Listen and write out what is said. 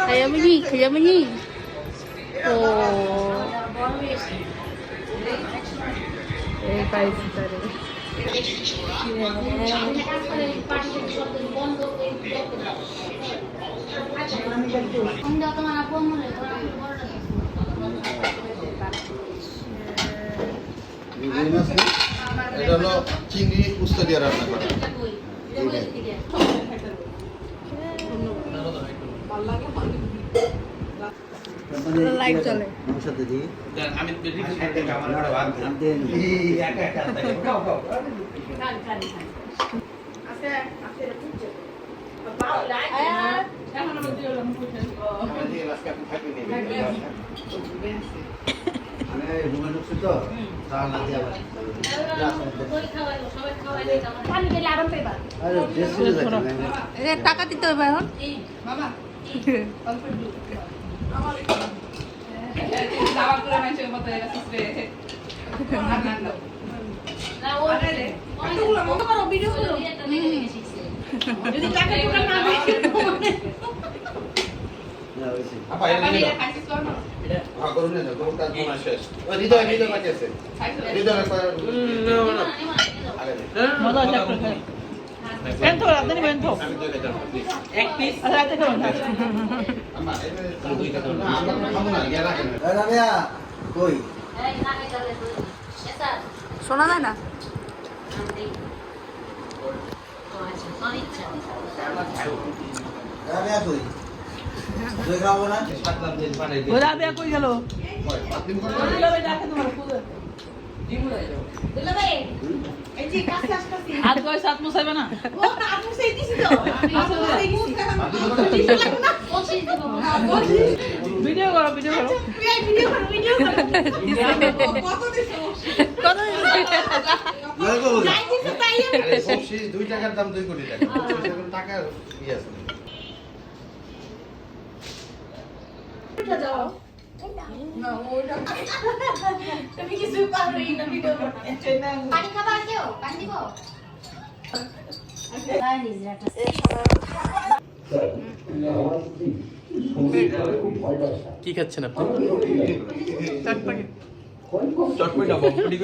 Kaya mo ni. এটা হলো চিংড়ি উস্তা দিয়ে রান্না করা। লাইট চলে। আমি টাকা দিতে হবে এখন এক পিস শোনা যায় না কই গেল হাত কয় সাত মুছাইবে না ভিডিও করো সবজি 2 টাকার দাম 2 কোটি টাকা। টাকা কি আছে? কি খাচ্ছেন আপনি? চটপটি